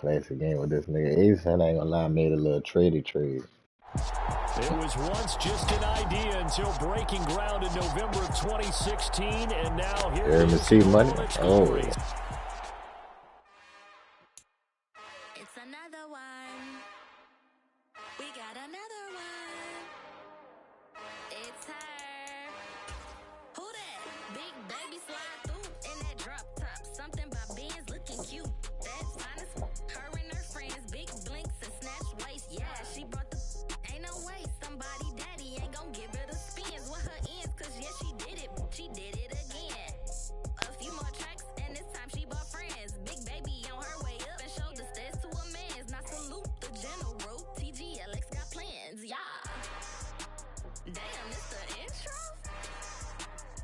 Classic game with this nigga. Ace, I ain't gonna lie, I made a little trade. It was once just an idea until breaking ground in November of 2016, and now here it is in all its glory. It's another one. We got another one. It's her. Who that? Big baby slide through in that drop top. Something about Benz looking cute. That's honest. Her and her friends, big blinks and snatch waist. Yeah, she brought the. Ain't no way somebody daddy ain't gon' give her the spins with her ends. Cause yeah, she did it. She did it again. A few more tracks and this time she bought friends. Big baby on her way up and showed the stairs to a man's. Now salute the general. TGLX got plans. Yeah. Damn, it's the intro?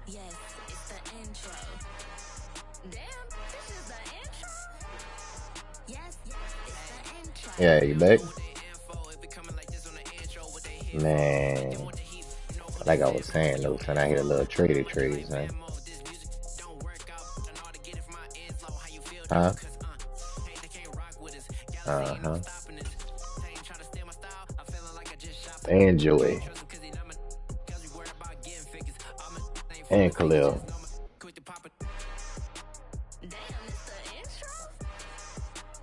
Yes, it's the intro. Damn, this is the intro? Yes, it's the intro. Yeah, you back? Man, like I was saying, though, son, I hit a little trade, son. Huh? Uh-huh. And Joey. And Khalil.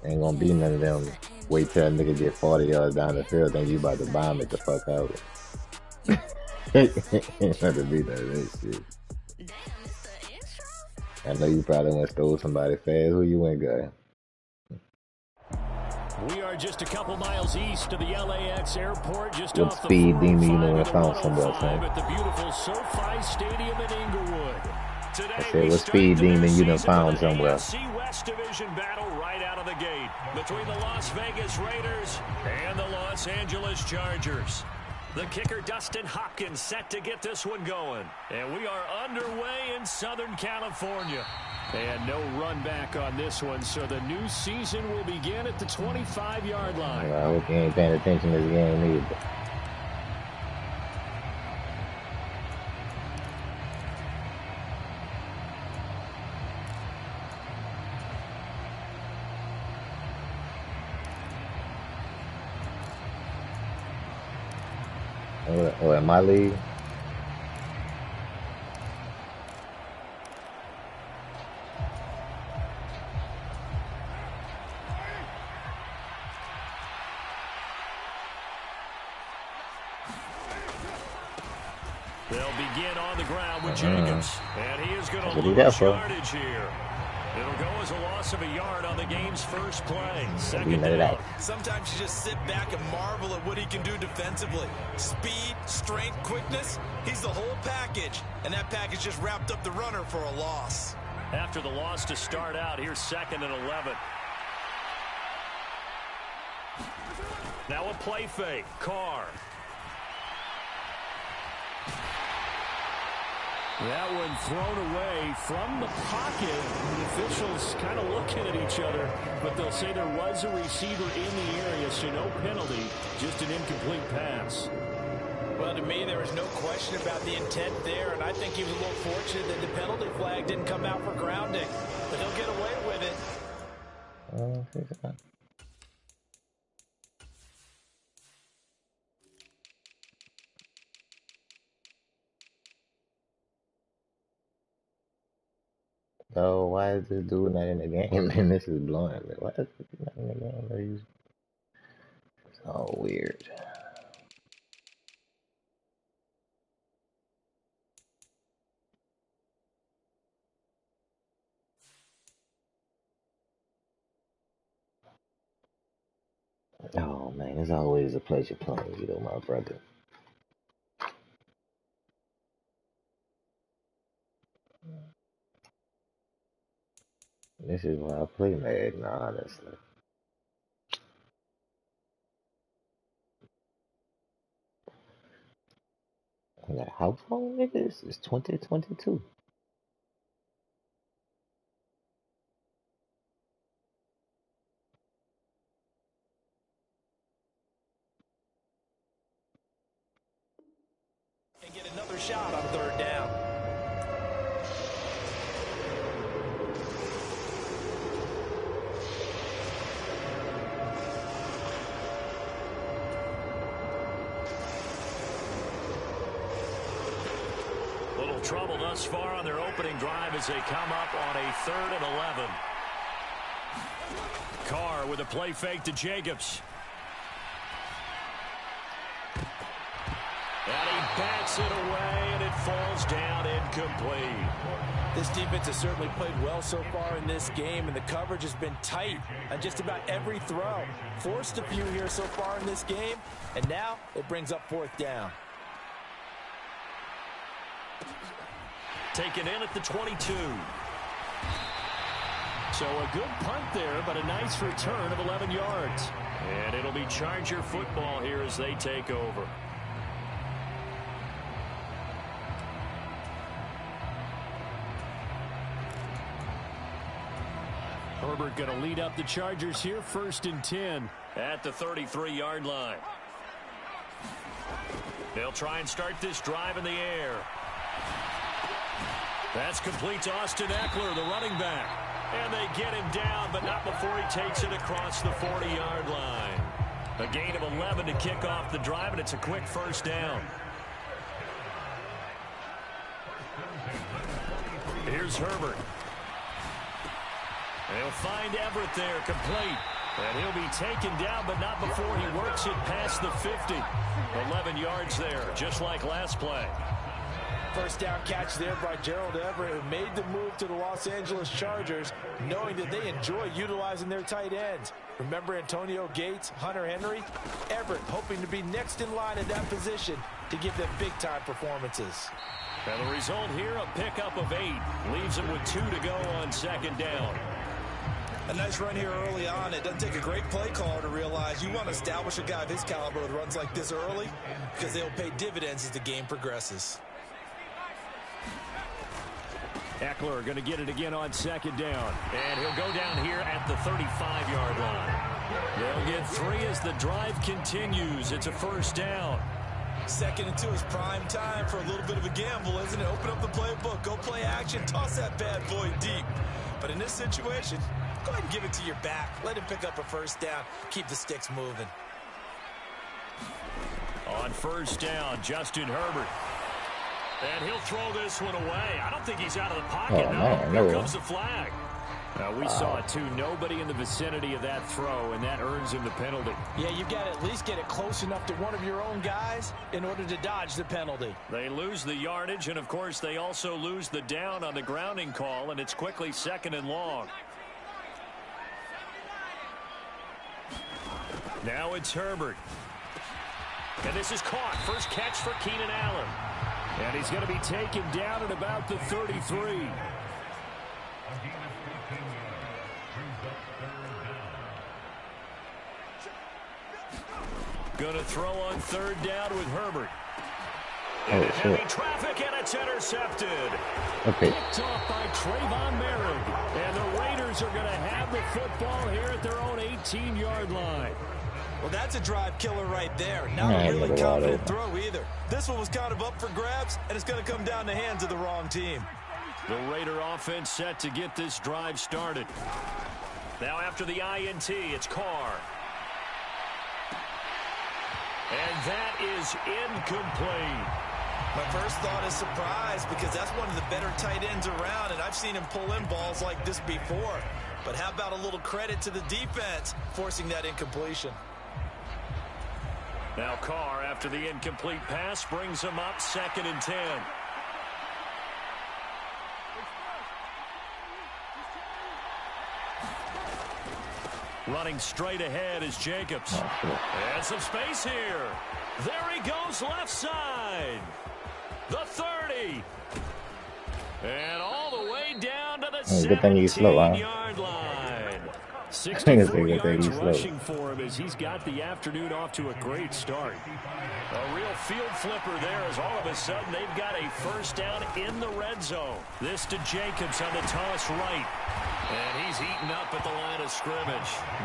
Ain't gonna be none of them. Wait till a nigga get 40 yards down the field, think you about to bomb it the fuck out. Ain't nothing to be none of that shit. I know you probably went stole somebody fast. Who you went, guy? We are just a couple miles east of the LAX airport, just what off speed the demon you know I found somewhere, son? at the beautiful SoFi Stadium in Inglewood. Today, I said, what speed demon you done found somewhere? AFC West Division battle right out of the gate between the Las Vegas Raiders and the Los Angeles Chargers. The kicker, Dustin Hopkins, set to get this one going. And we are underway in Southern California. And no run back on this one, so the new season will begin at the 25-yard line. I hope you ain't paying attention to this game either. Oh, in my league? They'll begin on the ground with Jacobs. And he is going to lose yardage here. It'll go as a loss of a yard on the game's first play. Second down. Sometimes you just sit back and marvel at what he can do defensively. Speed, strength, quickness. He's the whole package. And that package just wrapped up the runner for a loss. After the loss to start out, here's 2nd and 11. Now a play fake. Carr. That one thrown away from the pocket. The officials kind of looking at each other, but they'll say there was a receiver in the area, so no penalty, just an incomplete pass. Well, to me, there was no question about the intent there, and I think he was a little fortunate that the penalty flag didn't come out for grounding. But he'll get away with it. Oh, why is this dude not in the game? And this is blowing me. Why is this not in the game? It's all weird. Oh man, it's always a pleasure playing you, though, my brother. This is why I play Madden, honestly. And how long, nigga? This is 2022. And get another shot on 3rd down. trouble thus far on their opening drive as they come up on a 3rd and 11. Carr with a play fake to Jacobs. And he bats it away, and it falls down incomplete. This defense has certainly played well so far in this game, and the coverage has been tight on just about every throw. Forced a few here so far in this game, and now it brings up 4th down. Taken in at the 22. So a good punt there, but a nice return of 11 yards. And it'll be Charger football here as they take over. Herbert going to lead up the Chargers here, 1st and 10 at the 33-yard line. They'll try and start this drive in the air. That's complete to Austin Eckler, the running back. And they get him down, but not before he takes it across the 40-yard line. A gain of 11 to kick off the drive, and it's a quick 1st down. Here's Herbert. They'll find Everett there, complete. And he'll be taken down, but not before he works it past the 50. 11 yards there, just like last play. 1st down catch there by Gerald Everett, who made the move to the Los Angeles Chargers, knowing that they enjoy utilizing their tight ends. Remember Antonio Gates, Hunter Henry? Everett hoping to be next in line in that position to give them big-time performances. And the result here, a pickup of 8. Leaves them with 2 to go on 2nd down. A nice run here early on. It doesn't take a great play caller to realize you want to establish a guy of his caliber with runs like this early, because they'll pay dividends as the game progresses. Eckler going to get it again on 2nd down. And he'll go down here at the 35-yard line. They'll get 3 as the drive continues. It's a 1st down. 2nd and 2 is prime time for a little bit of a gamble, isn't it? Open up the playbook, go play action, toss that bad boy deep. But in this situation, go ahead and give it to your back. Let him pick up a 1st down. Keep the sticks moving. On 1st down, Justin Herbert. And he'll throw this one away. I don't think he's out of the pocket. Oh, no, man, here no. comes the flag. We saw it too. Nobody in the vicinity of that throw, and that earns him the penalty. Yeah, you've got to at least get it close enough to one of your own guys in order to dodge the penalty. They lose the yardage, and of course they also lose the down on the grounding call, and it's quickly 2nd and long. Now it's Herbert. And this is caught. First catch for Keenan Allen. And he's going to be taken down at about the 33. Going to throw on 3rd down with Herbert. And heavy traffic, and it's intercepted. Okay. Picked off by Trayvon Merrick. And the Raiders are going to have the football here at their own 18-yard line. Well, that's a drive killer right there. Not a really confident throw either. This one was kind of up for grabs, and it's going to come down the hands of the wrong team. The Raider offense set to get this drive started. Now after the INT, it's Carr. And that is incomplete. My first thought is surprise, because that's one of the better tight ends around, and I've seen him pull in balls like this before. But how about a little credit to the defense forcing that incompletion? Now Carr, after the incomplete pass, brings him up 2nd and 10. Running straight ahead is Jacobs. And some space here. There he goes left side. The 30. And all the way down to the 17-yard line. 64 yards rushing for him as he's got the afternoon off to a great start. A real field flipper there as all of a sudden they've got a 1st down in the red zone. This to Jacobs on the toss right. And he's eaten up at the line of scrimmage.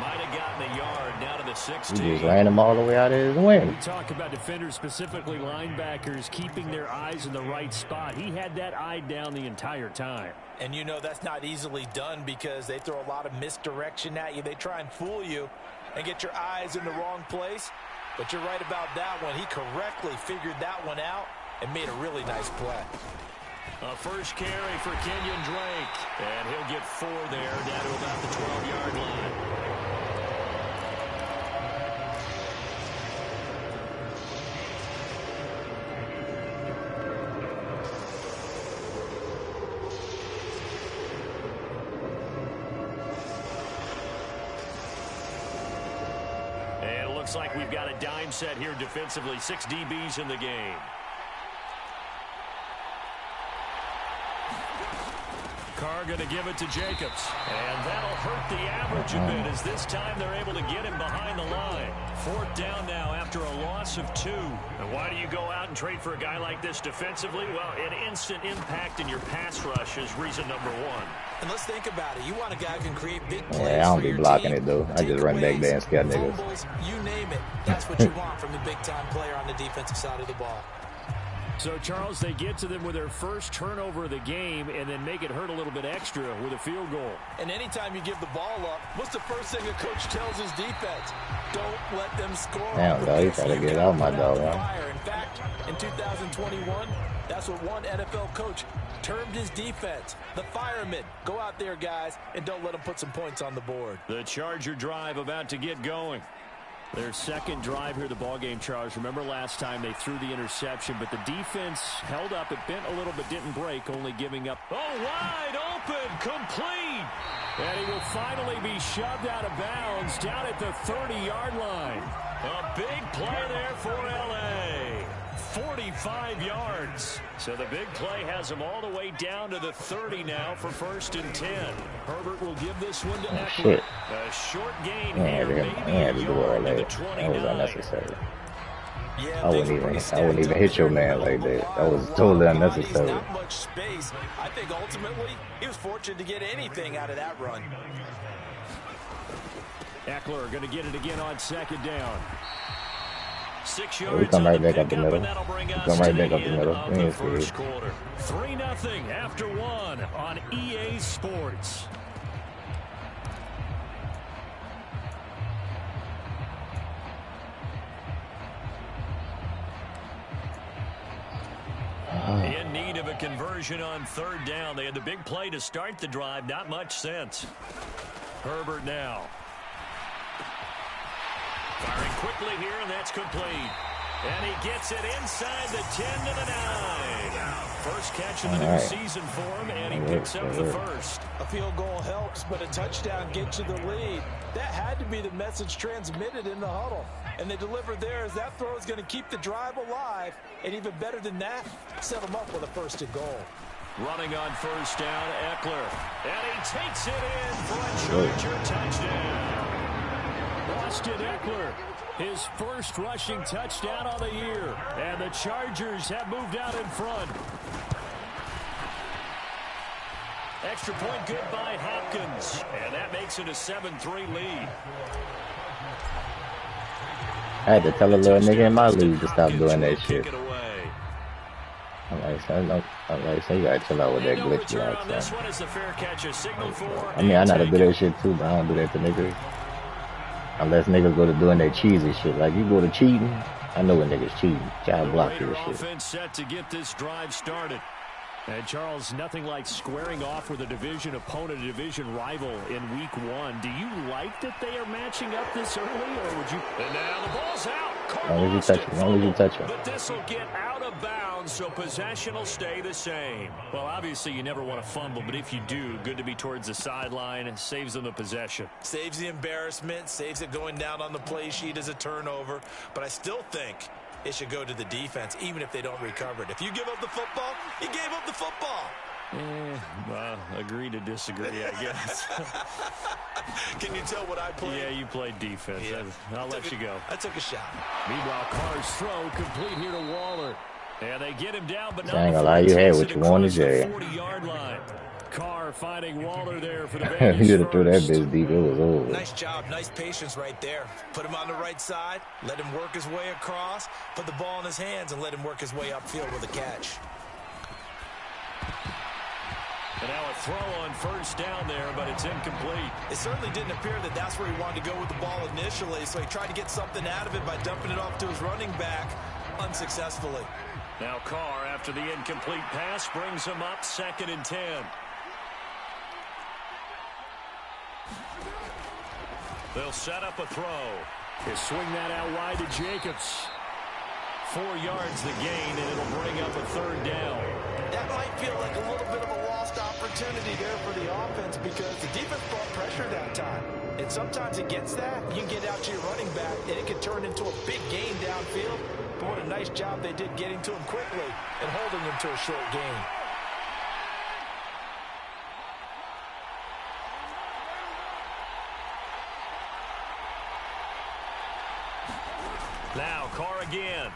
Might have gotten a yard down to the 16. He just ran him all the way out of his win. We talk about defenders, specifically linebackers, keeping their eyes in the right spot. He had that eye down the entire time. And you know that's not easily done because they throw a lot of misdirection at you. They try and fool you and get your eyes in the wrong place. But you're right about that one. He correctly figured that one out and made a really nice play. A first carry for Kenyon Drake. And he'll get 4 there, down to about the 12-yard line. And it looks like we've got a dime set here defensively. 6 DBs in the game. Carr going to give it to Jacobs. And that'll hurt the average a bit as this time they're able to get him behind the line. 4th down now after a loss of 2. And why do you go out and trade for a guy like this defensively? Well, an instant impact in your pass rush is reason number 1. And let's think about it. You want a guy who can create big plays. Yeah, I don't be blocking team, it, though. I just run back there and scare niggas. Fumbles, you name it. That's what you want from a big-time player on the defensive side of the ball. So, Charles, they get to them with their first turnover of the game and then make it hurt a little bit extra with a field goal. And anytime you give the ball up, what's the first thing a coach tells his defense? Don't let them score. Damn, dog, you trying to get out my dog, huh? In fact, in 2021, that's what one NFL coach termed his defense. The firemen. Go out there, guys, and don't let them put some points on the board. The Charger drive about to get going. Their second drive here of the ballgame, Charles. Remember last time they threw the interception, but the defense held up. It bent a little but didn't break, only giving up. Oh, wide open, complete. And he will finally be shoved out of bounds down at the 30-yard line. A big play there for L.A. 45 yards. So the big play has him all the way down to the 30 now for 1st and 10. Herbert will give this one to Eckler. A short gain here, maybe a yard to the 29. That was unnecessary. I wouldn't even hit your man like that. That was totally unnecessary. Not much space. I think ultimately he was fortunate to get anything out of that run. Eckler going to get it again on 2nd down. 6 yards. We come right back up the middle. And that'll bring us Come right back up the end middle. of the first quarter. 3-0 after 1 on EA Sports. In need of a conversion on 3rd down. They had the big play to start the drive. Not much sense. Herbert now. Firing quickly here, and that's complete. And he gets it inside the 10 to the 9. First catch of the new season for him, and he picks up the first. A field goal helps, but a touchdown gets you the lead. That had to be the message transmitted in the huddle. And they delivered there as that throw is going to keep the drive alive. And even better than that, set them up with a 1st and goal. Running on 1st down, Eckler. And he takes it in for a Charger touchdown. Austin Eckler, his first rushing touchdown of the year. And the Chargers have moved out in front. Extra point good by Hopkins. And that makes it a 7-3 lead. I had to tell a little nigga in my league to stop doing that shit. I'm like, so you gotta chill out with that glitch block. I mean, I know how to do that shit too, but I don't do that to niggas. Unless niggas go to doing that cheesy shit. Like, you go to cheating, I know when niggas cheating. Child block your shit. Offense set to get this drive started. And Charles, nothing like squaring off with a division opponent, a division rival in week 1. Do you like that they are matching up this early, or would you? And now the ball's out. Only you touch it. But this will get out of bounds, so possession will stay the same. Well, obviously you never want to fumble, but if you do, good to be towards the sideline and saves them the possession. Saves the embarrassment, saves it going down on the play sheet as a turnover. But I still think it should go to the defense, even if they don't recover it. If you give up the football, you gave up the football. Well, agree to disagree, I guess. Can you tell what I played? Yeah, you played defense. Yeah. I'll let you go. I took a shot. Meanwhile, Carr's throw complete here to Waller. And they get him down, but not I ain't gonna lie, you had what you wanted, Jay. 40-yard line. Carr finding Waller there for the Vegas. You should have threw that bitch deep. It was over. Nice job. Nice patience right there. Put him on the right side. Let him work his way across. Put the ball in his hands and let him work his way upfield with a catch. And now a throw on 1st down there, but it's incomplete. It certainly didn't appear that that's where he wanted to go with the ball initially, so he tried to get something out of it by dumping it off to his running back unsuccessfully. Now Carr, after the incomplete pass, brings him up 2nd and 10. They'll set up a throw. He'll swing that out wide to Jacobs. 4 yards the gain, and it'll bring up a 3rd down. That might feel like a little bit of a lost opportunity there for the offense because the defense brought pressure that time. And sometimes against that, you can get out to your running back, and it can turn into a big gain downfield. But what a nice job they did getting to him quickly and holding him to a short gain. Now Carr again.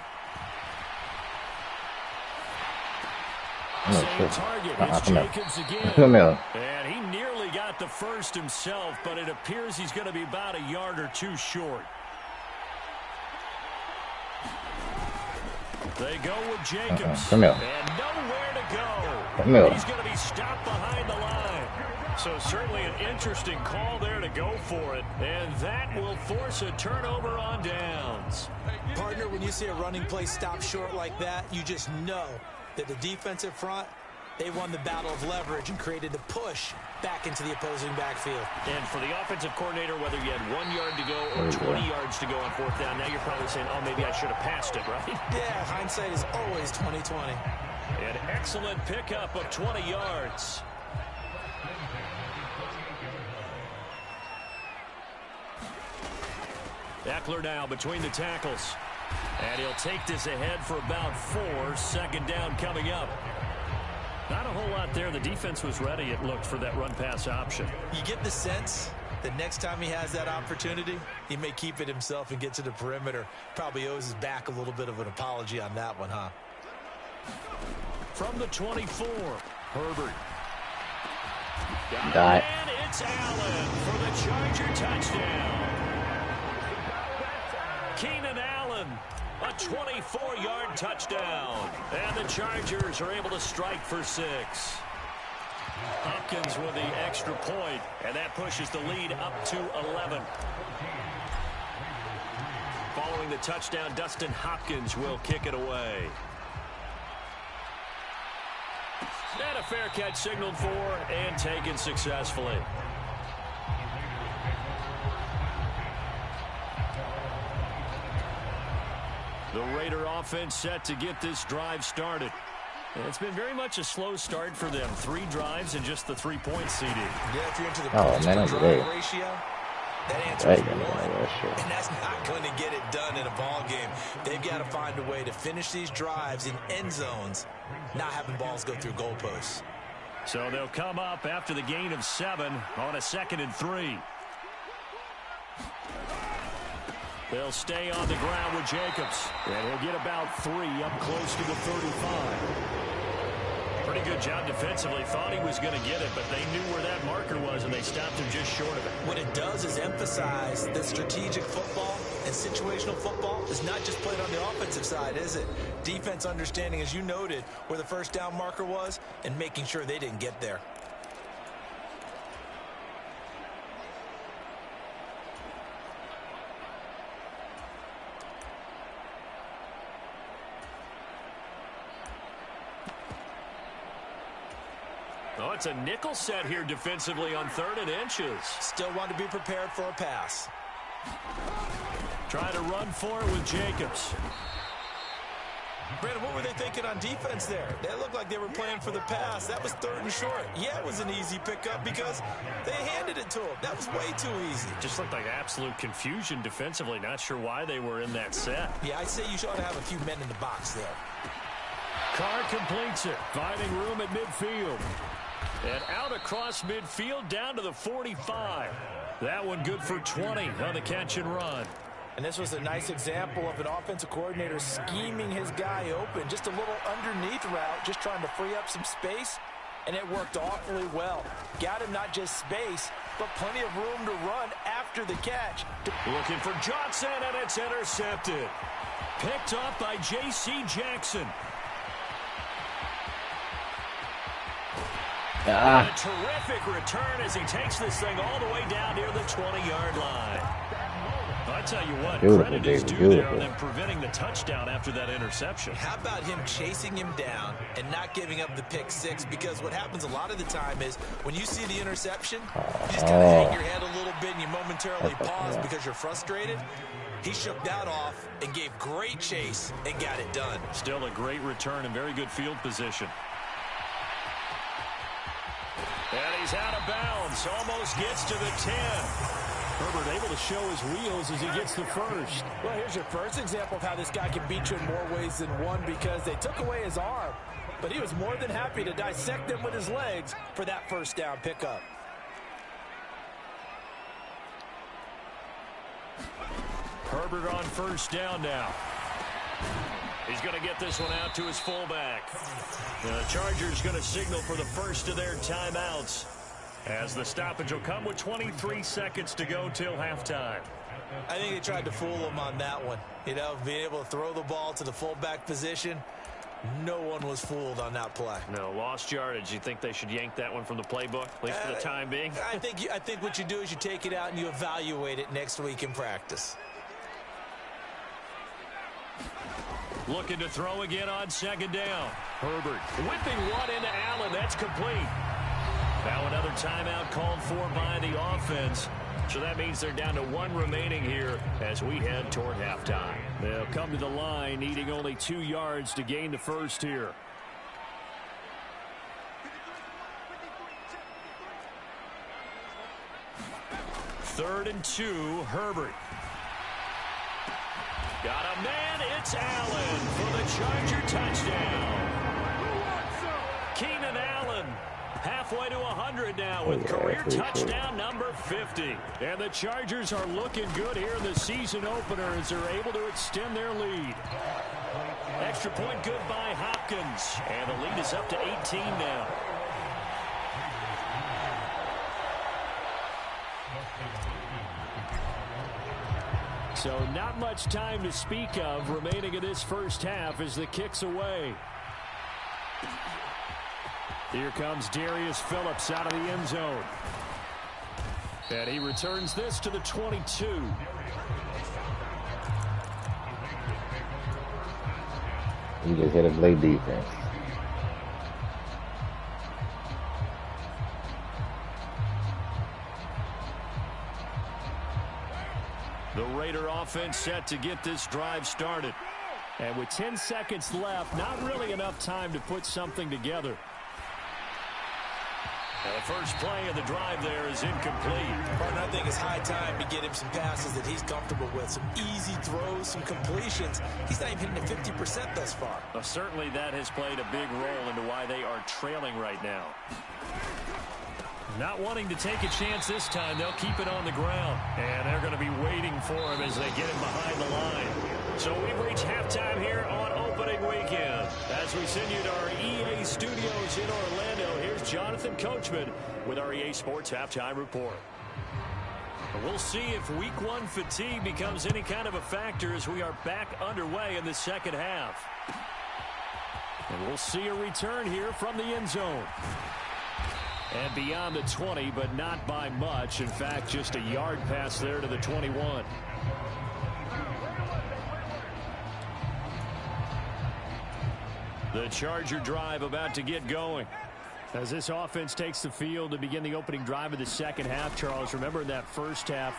I'm not Same sure. target. Come It's here. Jacobs again. Come here. And he nearly got the first himself, but it appears he's going to be about a yard or two short. They go with Jacobs. Come here. And nowhere to go. Come here. He's going to be stopped behind the line. So certainly an interesting call there to go for it. And that will force a turnover on downs. Partner, when you see a running play stop short like that, you just know that the defensive front, they won the battle of leverage and created the push back into the opposing backfield. And for the offensive coordinator, whether you had 1 yard to go or 20 yards to go on 4th down, now you're probably saying, oh, maybe I should have passed it, right? Yeah, hindsight is always 20/20. An excellent pickup of 20 yards. Eckler now between the tackles. And he'll take this ahead for about 4. 2nd down coming up. Not a whole lot there. The defense was ready, it looked, for that run-pass option. You get the sense that next time he has that opportunity, he may keep it himself and get to the perimeter. Probably owes his back a little bit of an apology on that one, huh? From the 24, Herbert. Got it. And it's Allen for the Charger touchdown. Keenan Allen, a 24-yard touchdown. And the Chargers are able to strike for 6. Hopkins with the extra point, and that pushes the lead up to 11. Following the touchdown, Dustin Hopkins will kick it away. And a fair catch signaled for and taken successfully. The Raider offense set to get this drive started. And it's been very much a slow start for them. 3 drives and just the 3-point CD. Yeah, if you're into the Oh, man, points per I'm drive great. ratio, that answer Right, is man, 1. that shit. And that's not going to get it done in a ball game. They've got to find a way to finish these drives in end zones, not having balls go through goalposts. So they'll come up after the gain of 7 on a 2nd and 3. They'll stay on the ground with Jacobs. And he'll get about 3 up close to the 35. Pretty good job defensively. Thought he was going to get it, but they knew where that marker was, and they stopped him just short of it. What it does is emphasize that strategic football and situational football is not just played on the offensive side, is it? Defense understanding, as you noted, where the 1st down marker was and making sure they didn't get there. Oh, it's a nickel set here defensively on 3rd and inches. Still want to be prepared for a pass. Trying to run for it with Jacobs. Brandon, what were they thinking on defense there? They looked like they were playing for the pass. That was 3rd and short. Yeah, it was an easy pickup because they handed it to him. That was way too easy. Just looked like absolute confusion defensively. Not sure why they were in that set. Yeah, I'd say you should have a few men in the box there. Carr completes it, finding room at midfield. And out across midfield down to the 45. That one good for 20 on the catch and run. And this was a nice example of an offensive coordinator scheming his guy open. Just a little underneath route, just trying to free up some space. And it worked awfully well. Got him not just space, but plenty of room to run after the catch. Looking for Johnson, and it's intercepted. Picked off by J.C. Jackson. A terrific return as he takes this thing all the way down near the 20-yard line. I tell you what, Beautiful, credit is baby, due there beautiful. on them preventing the touchdown after that interception. How about him chasing him down and not giving up the pick six? Because what happens a lot of the time is when you see the interception, you just kind of hang your head a little bit and you momentarily pause because you're frustrated. He shook that off and gave great chase and got it done. Still a great return and very good field position. And he's out of bounds. Almost gets to the 10. Herbert able to show his wheels as he gets the first. Well, here's your first example of how this guy can beat you in more ways than one, because they took away his arm, but he was more than happy to dissect them with his legs for that first down pickup. Herbert on first down now. He's going to get this one out to his fullback. The Chargers going to signal for the first of their timeouts, as the stoppage will come with 23 seconds to go till halftime. I think they tried to fool him on that one. You know, being able to throw the ball to the fullback position. No one was fooled on that play. No, lost yardage. You think they should yank that one from the playbook, at least for the time being? I think what you do is you take it out and you evaluate it next week in practice. Looking to throw again on second down. Herbert whipping one into Allen. That's complete. Now another timeout called for by the offense. So that means they're down to one remaining here as we head toward halftime. They'll come to the line needing only 2 yards to gain the first here. Third and 2, Herbert. Got a man, it's Allen for the Charger touchdown. Keenan Allen, halfway to 100 now with career touchdown number 50. And the Chargers are looking good here in the season opener as they're able to extend their lead. Extra point good by Hopkins. And the lead is up to 18 now. So not much time to speak of remaining in this first half as the kick's away. Here comes Darius Phillips out of the end zone. And he returns this to the 22. He just hit a great defense. The Raider offense set to get this drive started. And with 10 seconds left, not really enough time to put something together. And the first play of the drive there is incomplete. Partner, I think it's high time to get him some passes that he's comfortable with. Some easy throws, some completions. He's not even hitting the 50% thus far. Well, certainly that has played a big role into why they are trailing right now. Not wanting to take a chance this time, they'll keep it on the ground. And they're going to be waiting for him as they get him behind the line. So we've reached halftime here on opening weekend. As we send you to our EA studios in Orlando, here's Jonathan Coachman with our EA Sports Halftime Report. We'll see if Week 1 fatigue becomes any kind of a factor as we are back underway in the second half. And we'll see a return here from the end zone. And beyond the 20, but not by much. In fact, just a yard pass there to the 21. The Charger drive about to get going. As this offense takes the field to begin the opening drive of the second half, Charles, remember in that first half,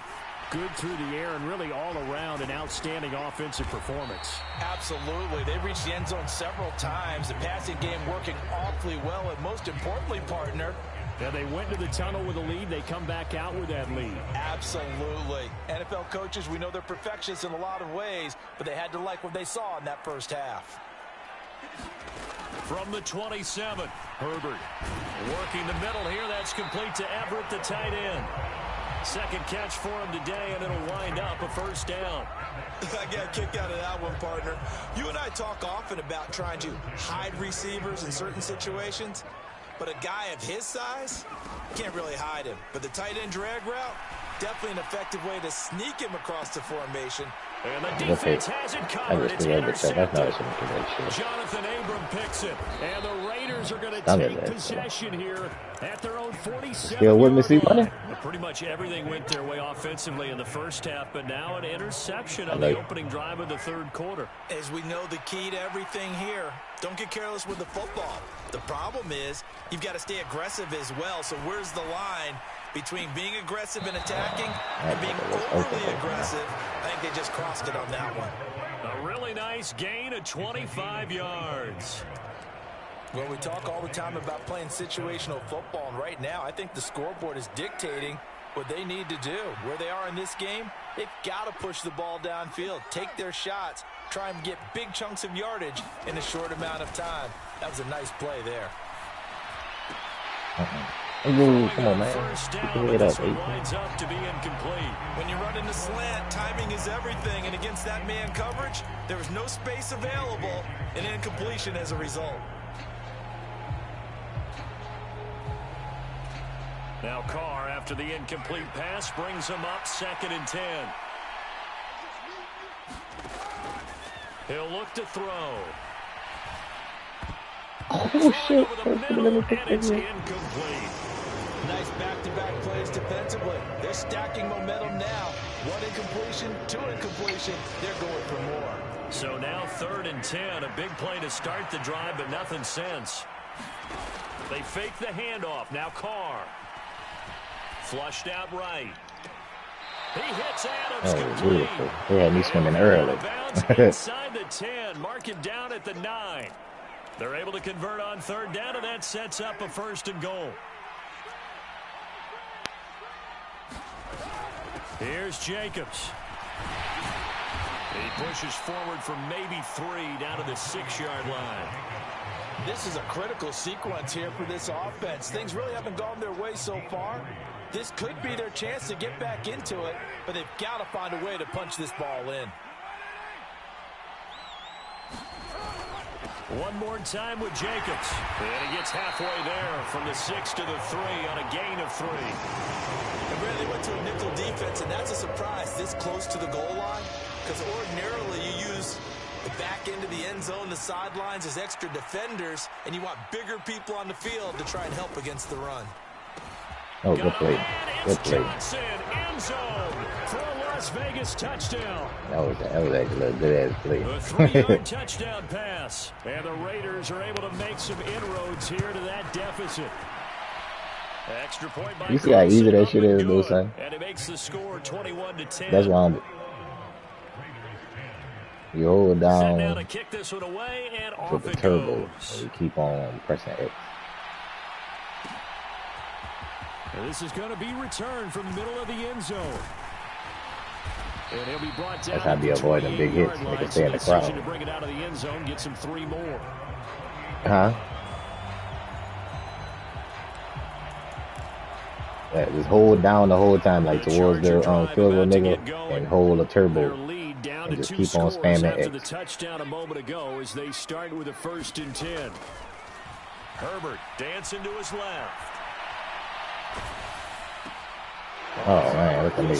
good through the air and really all around an outstanding offensive performance. Absolutely. They reached the end zone several times. The passing game working awfully well. And most importantly, partner, yeah, they went to the tunnel with a lead. They come back out with that lead. Absolutely. NFL coaches, we know they're perfectionists in a lot of ways, but they had to like what they saw in that first half. From the 27, Herbert working the middle here. That's complete to Everett, the tight end. Second catch for him today, and it'll wind up a first down. I got a kick out of that one, partner. You and I talk often about trying to hide receivers in certain situations, but a guy of his size can't really hide him. But the tight end drag route, Definitely an effective way to sneak him across the formation. And the defense has it I covered. just It's feel like that's not intercepted. a shouldn't do that shit. Jonathan Abram picks it. And the Raiders are going to Done it, take that's possession here at their own 47-yard Still with me, see, buddy? line. Well, pretty much everything went their way offensively in the first half, but now an interception on like- the opening drive of the third quarter. As we know, the key to everything here, don't get careless with the football. The problem is you've got to stay aggressive as well. So where's the line between being aggressive and attacking and being overly aggressive? I think they just crossed it on that one. A really nice gain of 25 yards. Well, we talk all the time about playing situational football, and right now I think the scoreboard is dictating what they need to do. Where they are in this game, they've got to push the ball downfield, take their shots, try and get big chunks of yardage in a short amount of time. That was a nice play there. Ooh, come on, man. First down, Pick but it this up, one baby. winds up to be incomplete. When you run in the slant, timing is everything, and against that man coverage, there was no space available, and incompletion as a result. Now Carr, after the incomplete pass, brings him up 2nd and 10. He'll look to throw. Oh, shit. Over the middle, and it's incomplete. Nice back-to-back plays defensively. They're stacking momentum now. One incompletion, two incompletion. They're going for more. So now 3rd and 10. A big play to start the drive, but nothing since. They fake the handoff. Now Carr. Flushed out right. He hits Adams Oh, complete. beautiful. They had me swimming early. Bounce inside the 10. Mark it down at the 9. They're able to convert on 3rd down, and that sets up a 1st and goal. Here's Jacobs. He pushes forward for maybe 3 down to the 6-yard line. This is a critical sequence here for this offense. Things really haven't gone their way so far. This could be their chance to get back into it, but they've got to find a way to punch this ball in. One more time with Jacobs. And he gets halfway there from the 6 to the 3 on a gain of 3. And really went to a nickel defense, and that's a surprise this close to the goal line, because ordinarily you use the back end of the end zone, the sidelines as extra defenders, and you want bigger people on the field to try and help against the run. Oh, good play. Good play. Johnson, end zone for a Las Vegas touchdown. That was actually a good ass play. A 3-yard touchdown pass. And the Raiders are able to make some inroads here to that deficit. Extra point by You see how easy that shit is, though, good. son? And it makes the score 21-10. That's why you hold Set now down to kick this one away, and with off the it turbo. goes. And you keep on pressing X. And this is going to be returned from the middle of the end zone. And he'll be brought down. That's how I be avoiding big hits. They can stay in the crowd. To bring it out of the end zone, get some 3 more. Huh? Yeah, just hold down the whole time, like towards their field goal nigga, and hold a turbo. And just keep on spamming after X. the touchdown a moment ago as they start with a 1st and 10. Herbert dancing to his left. Oh man, look at me.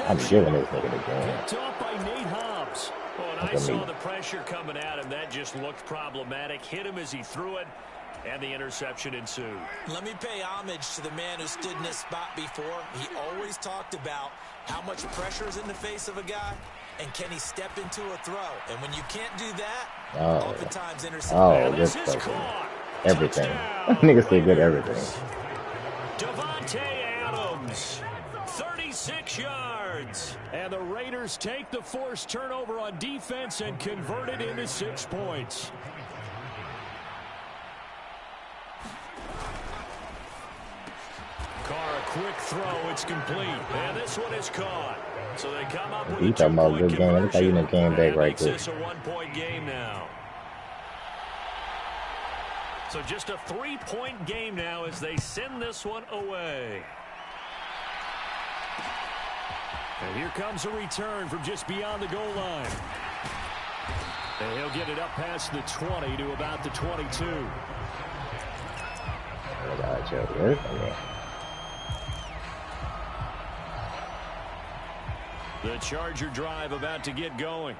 I'm giving this nigga the game. Picked off by Nate Hobbs. Oh, and I Look at saw me. the pressure coming at him. That just looked problematic. Hit him as he threw it, and the interception ensued. Let me pay homage to the man who stood in this spot before. He always talked about how much pressure is in the face of a guy, and can he step into a throw? And when you can't do that, oftentimes interception. Oh, And this this is fucking caught. everything. Touchdown, Niggas say good everything. Devontae Adams, 36 yards. And the Raiders take the forced turnover on defense and convert it into 6 points. Carr, a quick throw. It's complete. And this one is caught. So they come up with You a talking about 2-point good game. Look how you done came back conversion. That right makes there. this a 1-point game now. So just a 3-point game now as they send this one away. And here comes a return from just beyond the goal line. And he'll get it up past the 20 to about the 22. The Charger drive about to get going.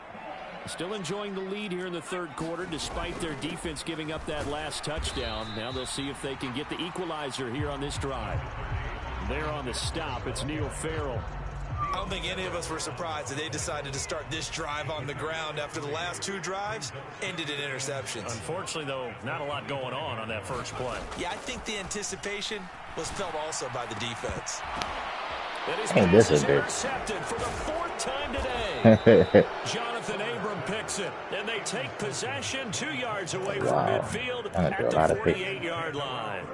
Still enjoying the lead here in the third quarter despite their defense giving up that last touchdown. Now they'll see if they can get the equalizer here on this drive. There on the stop, it's Neil Farrell. I don't think any of us were surprised that they decided to start this drive on the ground after the last two drives ended in interceptions. Unfortunately, though, not a lot going on that first play. Yeah, I think the anticipation was felt also by the defense. And his pass is intercepted for the fourth time today. Jonathan Abram picks it, and they take possession 2 yards away from midfield at the 48-yard line.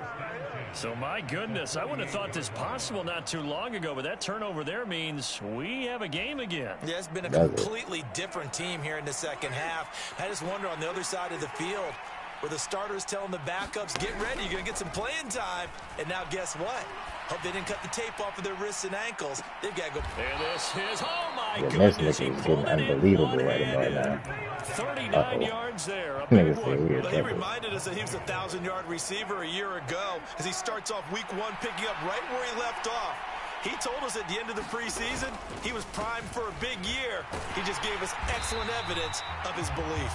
So, my goodness, I wouldn't have thought this possible not too long ago, but that turnover there means we have a game again. Yeah, it's been a completely different team here in the second half. I just wonder on the other side of the field where the starters telling the backups, get ready, you're going to get some playing time. And now guess what? Hope they didn't cut the tape off of their wrists and ankles. They've got to go. And this is, oh my goodness. This nigga is getting unbelievable right now. 39 yards there. Nigga, he reminded us that he was a 1,000-yard receiver a year ago as he starts off week one picking up right where he left off. He told us at the end of the preseason he was primed for a big year. He just gave us excellent evidence of his belief.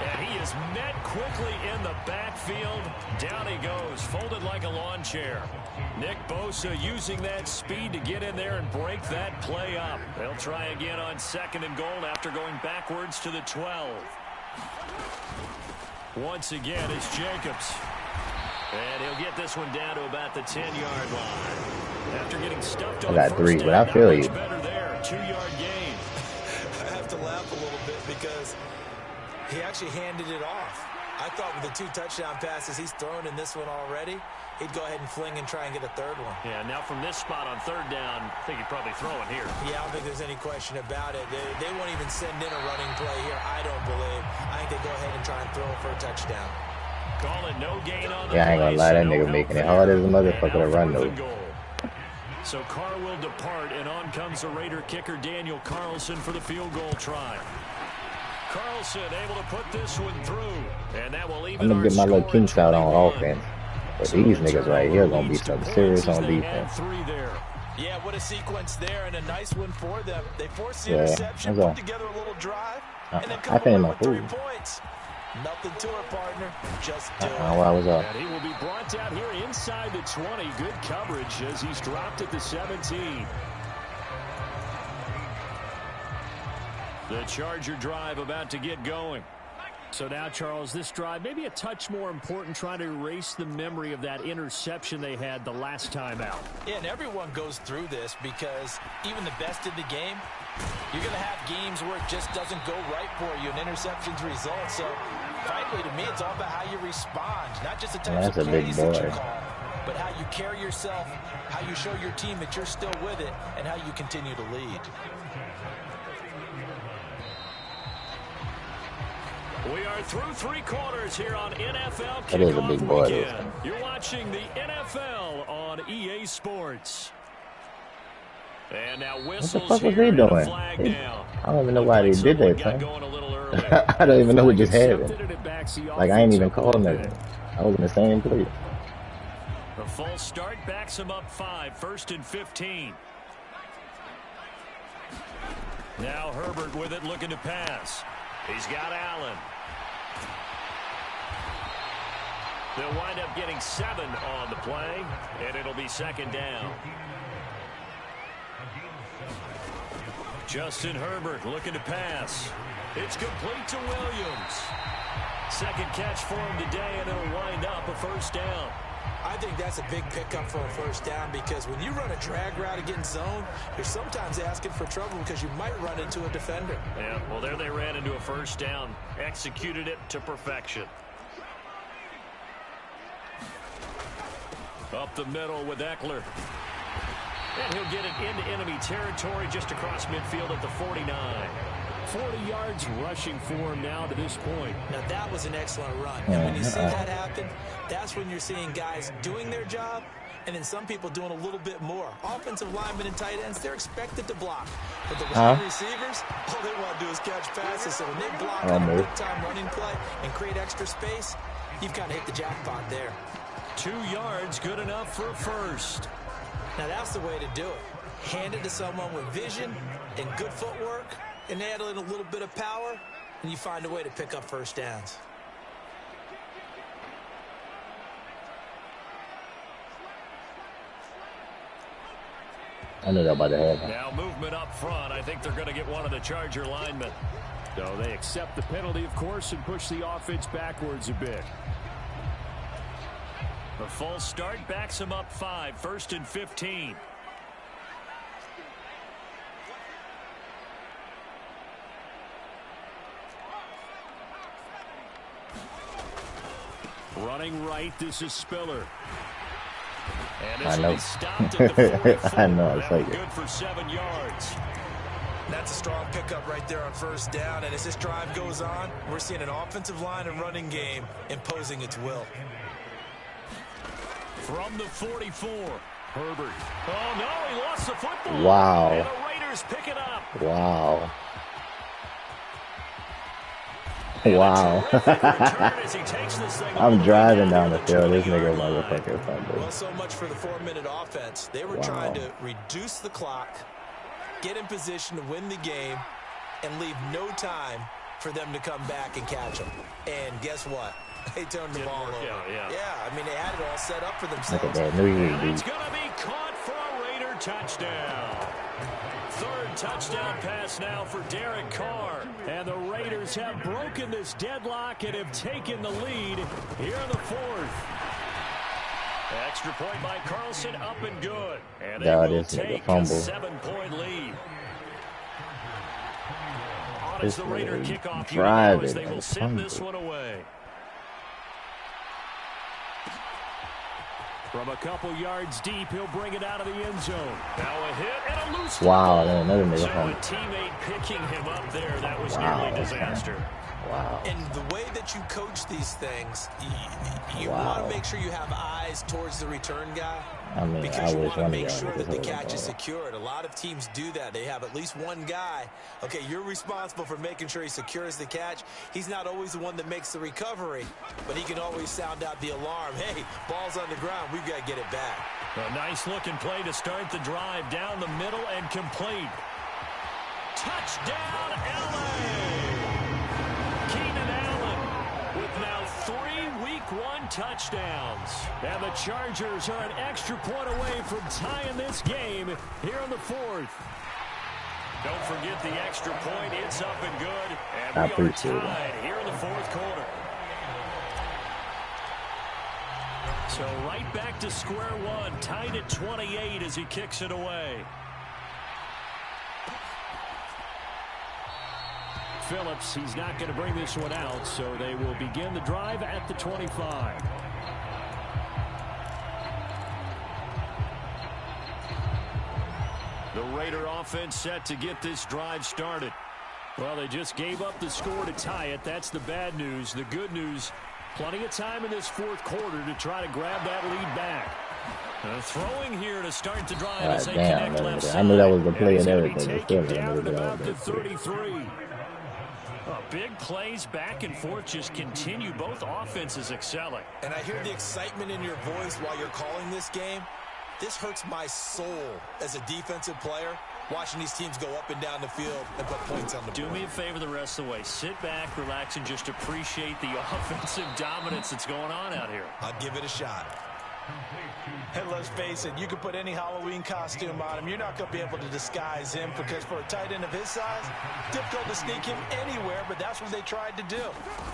And he is met quickly in the backfield. Down he goes, folded like a lawn chair. Nick Bosa using that speed to get in there and break that play up. They'll try again on 2nd and goal after going backwards to the 12. Once again, it's Jacobs. And he'll get this one down to about the 10-yard line. After getting stuffed on I got 3, but I feel you. Better there, 2-yard gain. I have to laugh a little bit because he actually handed it off. I thought with the 2 touchdown passes he's thrown in this one already, he'd go ahead and fling and try and get a third one. Yeah, now from this spot on 3rd down, I think he'd probably throw it here. Yeah, I don't think there's any question about it. They won't even send in a running play here, I don't believe. I think they go ahead and try and throw it for a touchdown. Call it no gain on the I ain't gonna lie, that nigga making it hard as a motherfucker to run though. So Carr will depart, and on comes the Raider kicker Daniel Carlson for the field goal try. Carlson able to put this one through, and that will even. I'm gonna get my little kinks out on offense, but these niggas right here gonna be some serious on defense. Yeah, what a sequence there, and a nice one for them. They forced the interception, put together a little drive, and then come away with 3 points. Nothing to it, partner. Just do it. I was up. And he will be brought down here inside the 20. Good coverage as he's dropped at the 17. The Charger drive about to get going. So now, Charles, this drive maybe a touch more important, trying to erase the memory of that interception they had the last time out. Yeah, and everyone goes through this because even the best in the game, you're going to have games where it just doesn't go right for you, and interceptions result. So, frankly, to me, it's all about how you respond, not just the types of plays that you call, but how you carry yourself, how you show your team that you're still with it, and how you continue to lead. We are through 3 quarters here on NFL That is a big boy. Weekend. You're watching the NFL on EA Sports. And now whistles. What the fuck was they doing? I don't even know why they did that, son. I don't even know what just happened. Like, I ain't even called nothing. I was in the same place. The full start backs him up 5, 1st and 15. Now Herbert with it, looking to pass. He's got Allen. They'll wind up getting 7 on the play, and it'll be 2nd down. Justin Herbert looking to pass. It's complete to Williams. 2nd catch for him today, and it'll wind up a 1st down. I think that's a big pickup for a 1st down because when you run a drag route against zone, you're sometimes asking for trouble because you might run into a defender. Yeah, well, there they ran into a 1st down. Executed it to perfection. Up the middle with Eckler. And he'll get it into enemy territory just across midfield at the 49. 40 yards rushing for him now to this point. Now, that was an excellent run. And when you see that happen, that's when you're seeing guys doing their job and then some people doing a little bit more. Offensive linemen and tight ends, they're expected to block. But the wide receivers, all they want to do is catch passes. So when they block on a big-time running play and create extra space, you've kind of hit the jackpot there. 2 yards, good enough for a 1st. Now, that's the way to do it. hand it to someone with vision and good footwork and add in a little bit of power, and you find a way to pick up first downs. I know that about to happen. Now movement up front. I think they're going to get one of the Charger linemen. So they accept the penalty, of course, and push the offense backwards a bit. The false start backs him up 5, 1st and 15. Running right, this is Spiller. And this I will know. be stopped at the 44. I know, it's That like was it. good for 7 yards. That's a strong pickup right there on first down, and as this drive goes on, we're seeing an offensive line and running game imposing its will. From the 44, Herbert. Oh, no, he lost the football. Wow. And the Raiders pick it up. Wow. And a Wow. terrific return as he takes this thing all I'm the way driving down down the to field. This 20-yard nigga line. motherfucker fumble. Well, so much for the 4-minute offense. They were Wow. trying to reduce the clock, get in position to win the game, and leave no time for them to come back and catch them. And guess what? They turned the Didn't ball work over. out, yeah. I mean, they had it all set up for Look at themselves. that. New Year's And it's Eve. going to be caught for a Raider touchdown. 3rd touchdown pass now for Derek Carr. And the Raiders have broken this deadlock and have taken the lead here in the 4th. Extra point by Carlson, up and good. And they God, will this nigga take a fumble. 7-point lead. On This is the Raider nigga kickoff unit driving now as they will and send this fumble. one away. From a couple yards deep, he'll bring it out of the end zone. Now a hit and a loose Wow, tackle. another nigga So a fumble. teammate picking him up there, that was Wow. nearly disaster. Wow. And the way that you coach these things, you Wow. want to make sure you have eyes towards the return guy. I mean, Because I you wish want to one of make y'all sure would that the just hold catch is the ball. secured. A lot of teams do that. They have at least one guy. Okay, you're responsible for making sure he secures the catch. He's not always the one that makes the recovery, but he can always sound out the alarm. Hey, ball's on the ground. We've got to get it back. A nice-looking play to start the drive down the middle and complete. Touchdown, L.A. Keenan Allen with now 3 Week 1 touchdowns. And the Chargers are an extra point away from tying this game here in the 4th. Don't forget the extra point. It's up and good. And I we are appreciate it. tied here in the 4th quarter. So right back to square one, tied at 28 as he kicks it away. Phillips, he's not going to bring this one out, so they will begin the drive at the 25. The Raider offense set to get this drive started. Well, they just gave up the score to tie it. That's the bad news. The good news, plenty of time in this 4th quarter to try to grab that lead back. Throwing here to start the drive God as they damn, connect left I side. knew that was the play he's and gonna be everything, but taken still, down at I about knew the that was 33. Big plays back and forth just continue. Both offenses excelling. And I hear the excitement in your voice while you're calling this game. This hurts my soul as a defensive player, watching these teams go up and down the field and put points on the Do board. me a favor the rest of the way. Sit back, relax, and just appreciate the offensive dominance that's going on out here. I'll give it a shot. And let's face it, you can put any Halloween costume on him. You're not going to be able to disguise him because for a tight end of his size, difficult to sneak him anywhere, but that's what they tried to do.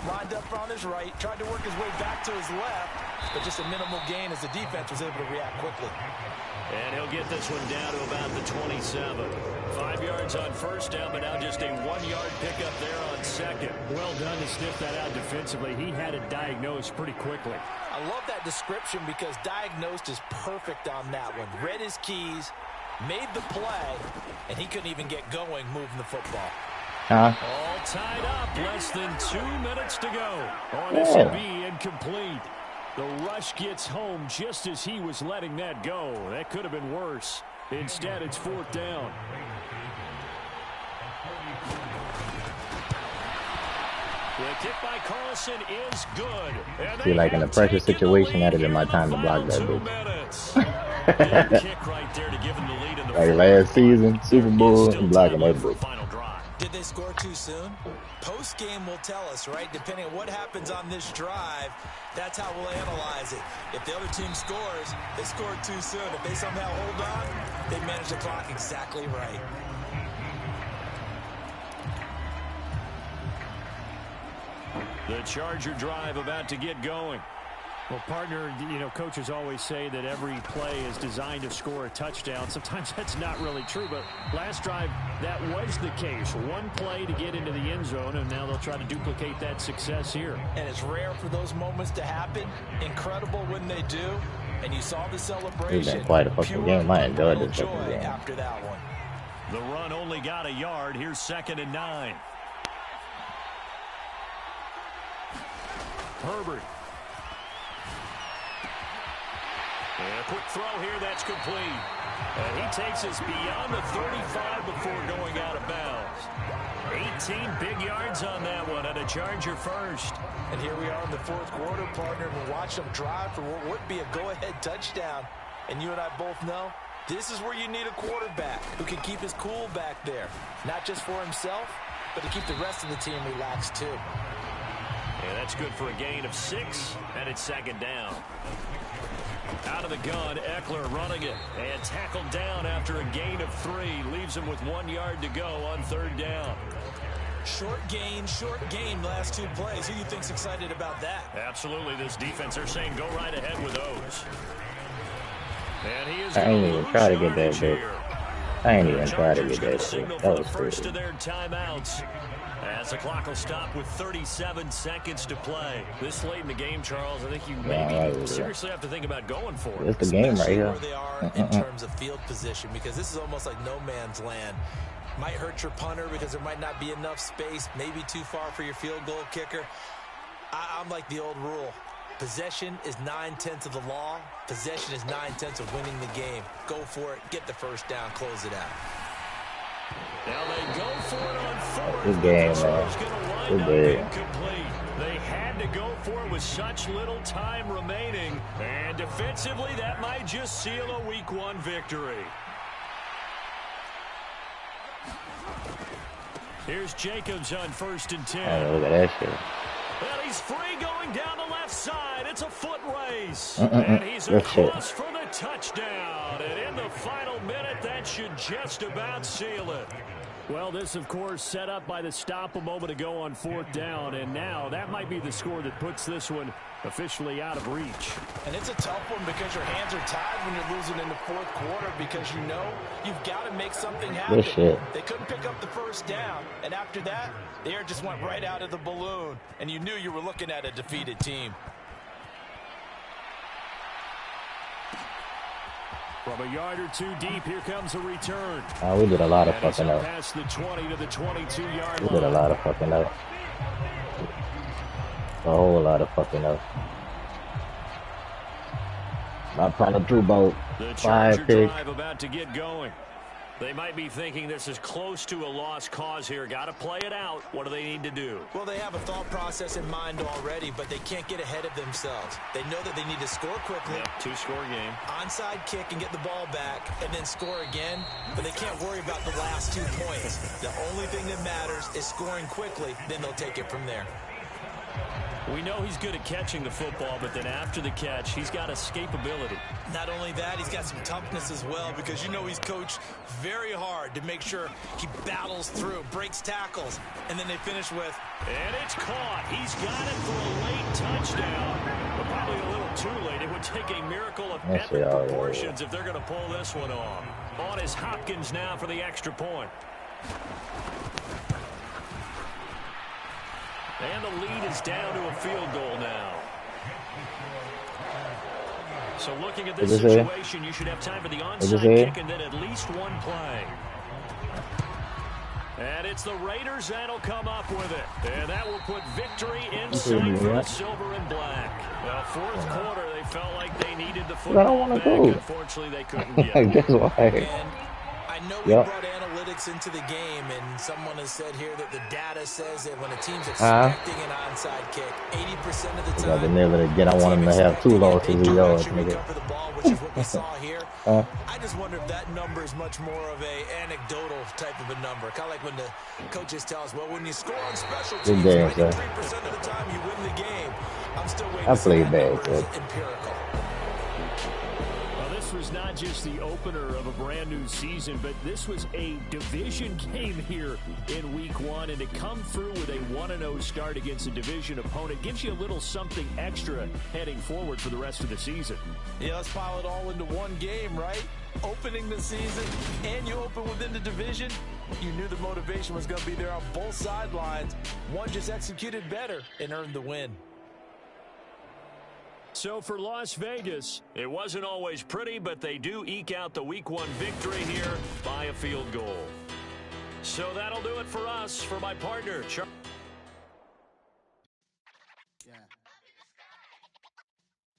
Lined up on his right, tried to work his way back to his left, but just a minimal gain as the defense was able to react quickly. And he'll get this one down to about the 27. 5 yards on first down, but now just a 1-yard pickup there on second. Well done to sniff that out defensively. He had it diagnosed pretty quickly. I love that description because diagnosed is perfect on that one. Read his keys, made the play, and he couldn't even get going moving the football. Huh? All tied up, less than 2 minutes to go. Oh, this will be incomplete. The rush gets home just as he was letting that go. That could have been worse. Instead, it's 4th down. The kick by Carlson is good. And See, like in a have pressure taken the situation, lead that'd have been here my in the time to block final that 2 bitch. minutes. Big kick right there to give him the lead in the Like fourth. last season, Super There is Bowl, still and blocking time that left for a bitch. final drive. Did they score too soon? Post-game will tell us, right? Depending on what happens on this drive, that's how we'll analyze it. If the other team scores, they scored too soon. If they somehow hold on, they manage the clock exactly right. The Charger drive about to get going. Well, partner, you know, coaches always say that every play is designed to score a touchdown. Sometimes that's not really true, but last drive, that was the case. One play to get into the end zone, and now they'll try to duplicate that success here. And it's rare for those moments to happen. Incredible when they do. And you saw the celebration. It's been quite a fucking game. I enjoyed this fucking game. After that one. The run only got a yard. Here's 2nd and 9. Herbert. And a quick throw here, that's complete. And he takes us beyond the 35 before going out of bounds. 18 big yards on that one, and a Charger first. And here we are in the fourth quarter, partner. We'll watch them drive for what would be a go-ahead touchdown. And you and I both know this is where you need a quarterback who can keep his cool back there. Not just for himself, but to keep the rest of the team relaxed too. And that's good for a gain of 6, and it's 2nd down. Out of the gun, Eckler running it, and tackled down after a gain of 3. Leaves him with 1 yard to go on 3rd down. Short gain, last 2 plays. Who do you think's excited about that? Absolutely, this defense, they're saying go right ahead with those. And he is I ain't even try to get that shit. bitch. I ain't even try to get that Signal shit. for That the was first crazy. of their timeouts. As the clock will stop with 37 seconds to play. This late in the game, Charles, I think you maybe seriously have to think about going for it. It's the game right Especially here. where they are in terms of field position, because this is almost like no man's land. Might hurt your punter because there might not be enough space, maybe too far for your field goal kicker. I'm like the old rule. Possession is 9/10 of the law. Possession is 9/10 of winning the game. Go for it. Get the first down. Close it out. Now they go for it on 4th. Good game, This man. one's gonna wind Good up game. incomplete. They had to go for it with such little time remaining. And defensively, that might just seal a Week 1 victory. Here's Jacobs on 1st and 10. Hey, look at that shit. Well, he's free going down the left side. It's a foot race. And he's Good shit. across for the touchdown. And in the final minute, that should just about seal it. Well, this, of course, set up by the stop a moment ago on 4th down, and now that might be the score that puts this one officially out of reach. And it's a tough one because your hands are tied when you're losing in the fourth quarter because you know you've got to make something happen. Good shit. They couldn't pick up the first down, and after that, the air just went right out of the balloon, and you knew you were looking at a defeated team. From a yard or 2 deep, here comes a return. We did a lot of And it's fucking up up. past the 20 to the 22-yard We line. did a lot of fucking up. A whole lot of fucking up. I probably threw about The 5 Charger picks. drive about to get going. They might be thinking this is close to a lost cause here. Got to play it out. What do they need to do? Well, they have a thought process in mind already, but they can't get ahead of themselves. They know that they need to score quickly, Yep, 2-score game. onside kick and get the ball back, and then score again, but they can't worry about the last 2 points. The only thing that matters is scoring quickly, then they'll take it from there. We know he's good at catching the football, but then after the catch, he's got escapability. Not only that, he's got some toughness as well because you know he's coached very hard to make sure he battles through, breaks tackles, and then they finish with, And it's caught. He's got it for a late touchdown. But probably a little too late. It would take a miracle of That's epic it, oh, yeah, proportions if they're going to pull this one off. On is Hopkins now for the extra point. And the lead is down to a field goal now. So looking at this Is this it? situation, you should have time for the Is this onside it? kick and then at least one play. And it's the Raiders that'll come up with it. And that will put victory in sight for the silver and black. Well, fourth quarter, they felt like they needed the I don't football wanna back. go. Unfortunately, they couldn't get it. That's why. and I know we Yep. brought analytics analytics into the game, and someone has said here that the data says that when a team's expecting an onside kick, 80% of the time, got the nigga again. I want him to have 2 losses a yard, nigga. The ball, which is what we saw here. I just wonder if that number is much more of a anecdotal type of a number. Kind of like when the coaches tell us, well, when you score on special teams, 93% of the time you win the game. I'm still waiting to see that number is empirical. This was not just the opener of a brand new season, but this was a division game here in week 1, and to come through with a 1-0 start against a division opponent gives you a little something extra heading forward for the rest of the season. Yeah, let's pile it all into one game, right? Opening the season, and you open within the division. You knew the motivation was going to be there on both sidelines. One just executed better and earned the win. So for Las Vegas, it wasn't always pretty, but they do eke out the Week 1 victory here by a field goal. So that'll do it for us. For my partner, Charlie.